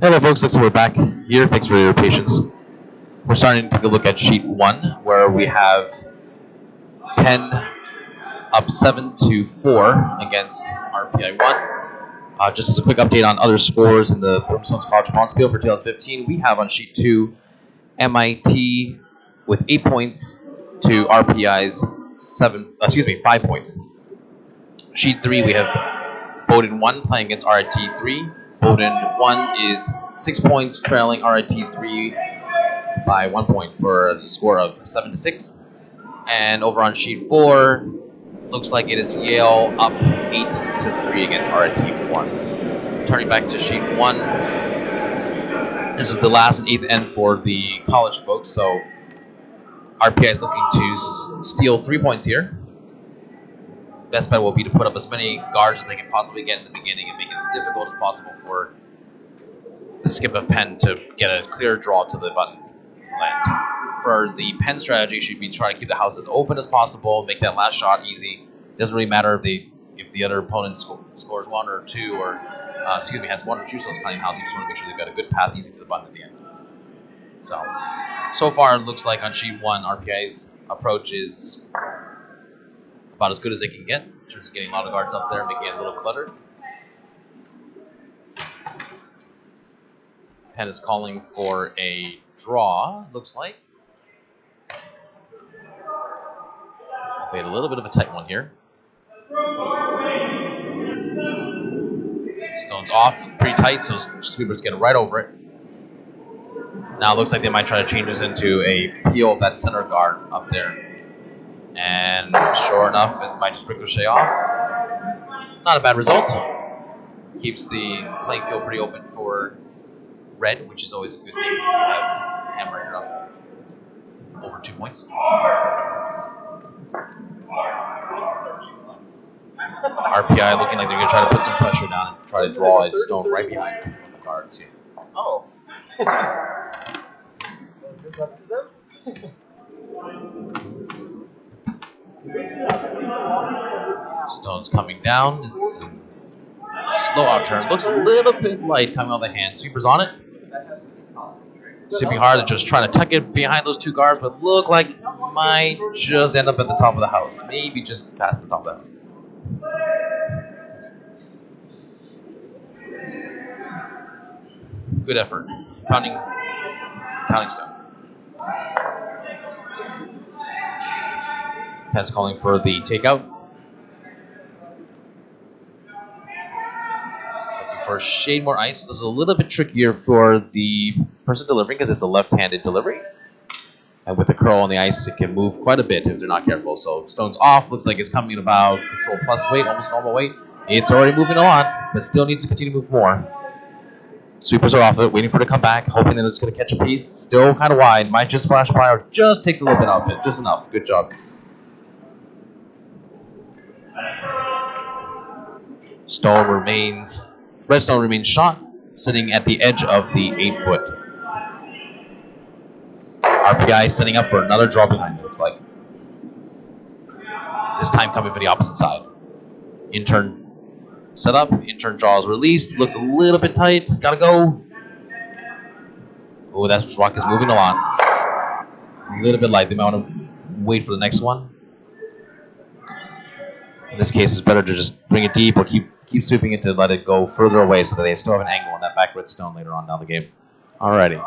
Hello folks, looks like we're back here. Thanks for your patience. We're starting to take a look at sheet 1 where we have Penn up 7-4 against RPI 1. Just as a quick update on other scores in the Broomstones College Bronze-Scale for 2015, we have on sheet 2 MIT with 8 points to RPI's 5 points. Sheet 3 we have Bowdoin 1 playing against RIT 3. Bowdoin 1 is 6 points, trailing RIT 3 by 1 point for the score of 7-6. And over on sheet 4, looks like it is Yale up 8-3 against RIT 1. Turning back to sheet 1, this is the last and 8th end for the college folks, so RPI is looking to steal 3 points here. Best bet will be to put up as many guards as they can possibly get in the beginning and make it as difficult as possible for the skip of Penn to get a clear draw to the button land. For the Penn strategy, should be trying to keep the house as open as possible, make that last shot easy. Doesn't really matter if the other opponent scores 1 or 2 or has 1 or 2 stones climbing the house. You just want to make sure they've got a good path easy to the button at the end. So far it looks like on sheet 1, RPI's approach is about as good as they can get in terms of getting a lot of guards up there, making it a little cluttered. Penn is calling for a draw, looks like. We had a little bit of a tight one here. Stone's off, pretty tight, so sweepers get right over it. Now it looks like they might try to change this into a peel of that center guard up there. And sure enough, it might just ricochet off. Not a bad result. Keeps the playing field pretty open for red, which is always a good thing if you have Hamburger up over 2 points. RPI looking like they're going to try to put some pressure down and try to draw a stone right behind one of the guards here. Oh. Good luck to them. Stone's coming down. It's a slow out turn. Looks a little bit light coming on the hand. Sweeper's on it. Sweeping hard and just trying to tuck it behind those 2 guards, but look like it might just end up at the top of the house. Maybe just past the top of the house. Good effort. Counting stone. Penn's calling for the takeout. Looking for a shade more ice. This is a little bit trickier for the person delivering because it's a left-handed delivery. And with the curl on the ice, it can move quite a bit if they're not careful. So stone's off. Looks like it's coming about control plus weight, almost normal weight. It's already moving a lot, but still needs to continue to move more. Sweepers are off it, waiting for it to come back, hoping that it's going to catch a piece. Still kind of wide. Might just flash by or just takes a little bit off it. Just enough. Good job. Red stone remains shot, sitting at the edge of the 8-foot. RPI setting up for another draw behind it, looks like. This time coming for the opposite side. In-turn set up, in-turn draw is released. Looks a little bit tight, gotta go. Oh, that rock is moving a lot. A little bit light, they might want to wait for the next one. In this case, it's better to just bring it deep or keep sweeping it to let it go further away so that they still have an angle on that back red stone later on down the game. Alrighty.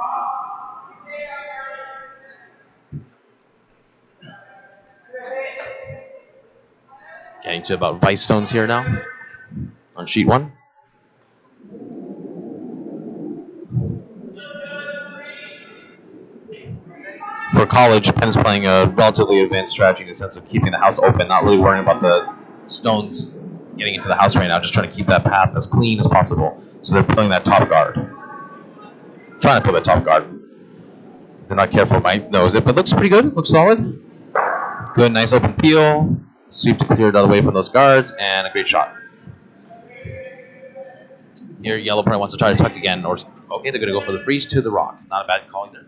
Getting to about vice stones here now on sheet 1. For college, Penn is playing a relatively advanced strategy in the sense of keeping the house open, not really worrying about the stones getting into the house right now, just trying to keep that path as clean as possible. So they're pulling that top guard. Trying to pull that top guard. If they're not careful, might nose it, but looks pretty good. Looks solid. Good, nice open peel. Sweep to clear it out of the way from those guards, and a great shot. Here, yellow probably wants to try to tuck again, or okay, they're going to go for the freeze to the rock. Not a bad call either.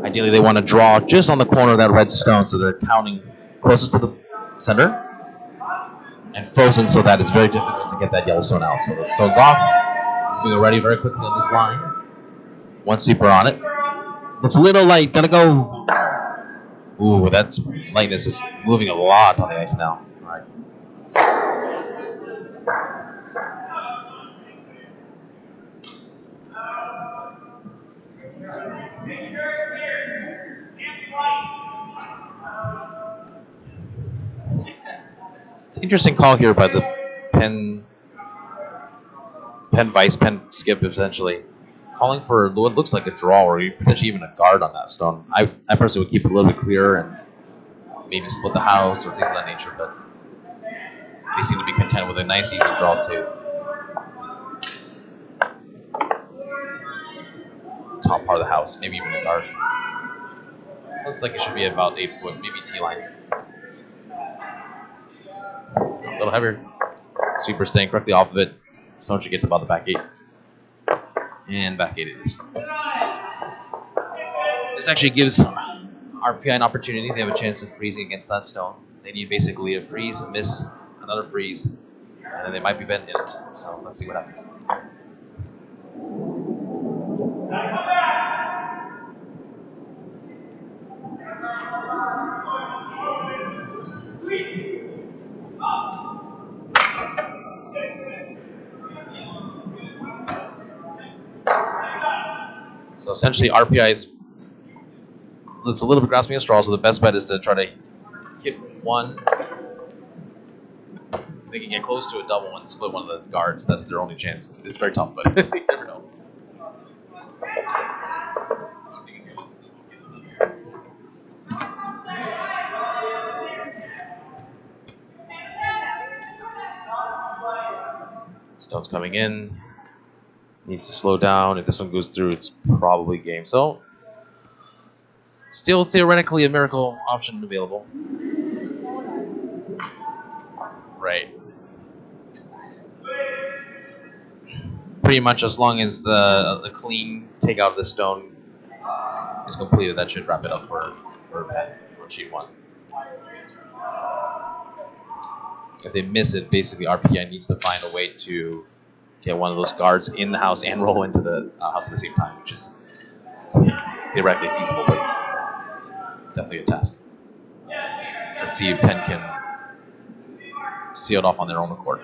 Ideally, they want to draw just on the corner of that red stone, so they're counting closest to the center. and frozen so that it's very difficult to get that yellow stone out. So the stone's off. Moving already very quickly on this line. One sweeper on it. Looks a little light. Gotta go. Ooh, that lightness is moving a lot on the ice now. All right. It's an interesting call here by the pen vice, pen skip, essentially. Calling for what looks like a draw or potentially even a guard on that stone. I personally would keep it a little bit clearer and maybe split the house or things of that nature, but they seem to be content with a nice, easy draw, too. Top part of the house, maybe even a guard. Looks like it should be about 8 foot, maybe T-line. A little heavier. Sweeper staying correctly off of it. Stone should get to about the back 8. And back 8 it is. This actually gives RPI an opportunity. They have a chance of freezing against that stone. They need basically a freeze, a miss, another freeze, and then they might be bent in it. So let's see what happens. So essentially RPI is, it's a little bit grasping at straw, so the best bet is to try to hit one. They can get close to a double and split one of the guards. That's their only chance. It's very tough, but you never know. Stone's coming in. Needs to slow down. If this one goes through, it's probably game. So, still theoretically a miracle option available. Right. Pretty much as long as the clean takeout of the stone is completed, that should wrap it up for sheet 1. If they miss it, basically RPI needs to find a way to get one of those guards in the house and roll into the house at the same time, which is theoretically feasible, but definitely a task. Let's see if Penn can seal it off on their own accord.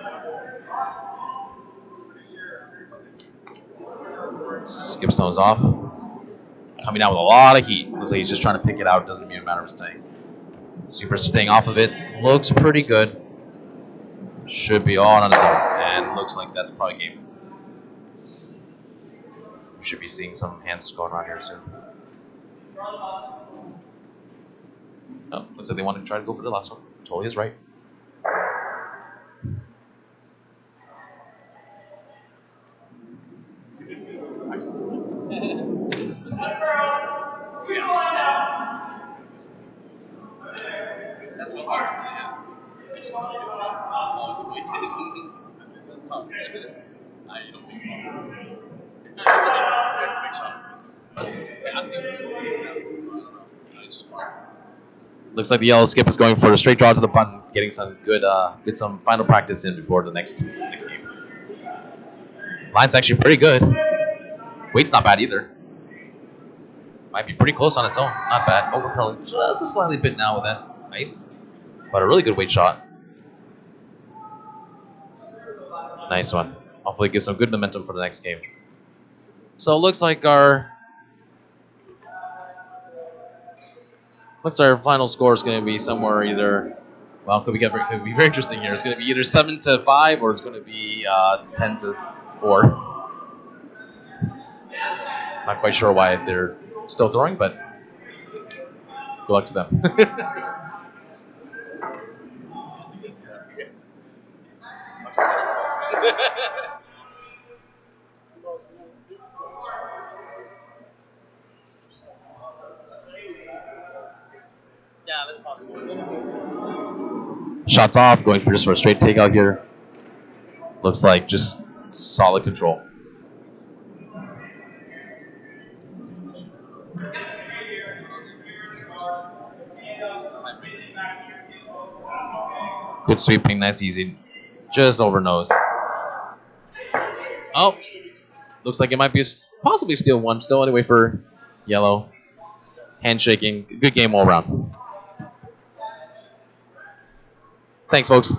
Skip stones off. Coming out with a lot of heat. Looks like he's just trying to pick it out. Doesn't even matter of staying. Super staying off of it. Looks pretty good. Should be all on his own. And looks like that's probably game. We should be seeing some hands going on here soon. No, looks like they want to try to go for the last one. Totally is right. That's what it's tough. You don't think it's possible. That's a big shot. I've seen it. So I don't know. It's just hard. Looks like the yellow skip is going for a straight draw to the button, getting some good, some final practice in before the next game. Line's actually pretty good. Weight's not bad either. Might be pretty close on its own. Not bad. Overcurling just a slightly bit now with that ice, but a really good weight shot. Nice one. Hopefully, get some good momentum for the next game. So it looks like our final score is going to be somewhere either. Well, could be very interesting here. It's going to be either 7-5 or it's going to be 10-4. Not quite sure why they're still throwing, but good luck to them. Yeah, that's possible. Shots off, going for just for a straight takeout here. Looks like just solid control. Good sweeping, nice easy. Just over nose. Oh, looks like it might be possibly steal one still anyway for yellow. Handshaking. Good game all around. Thanks, folks.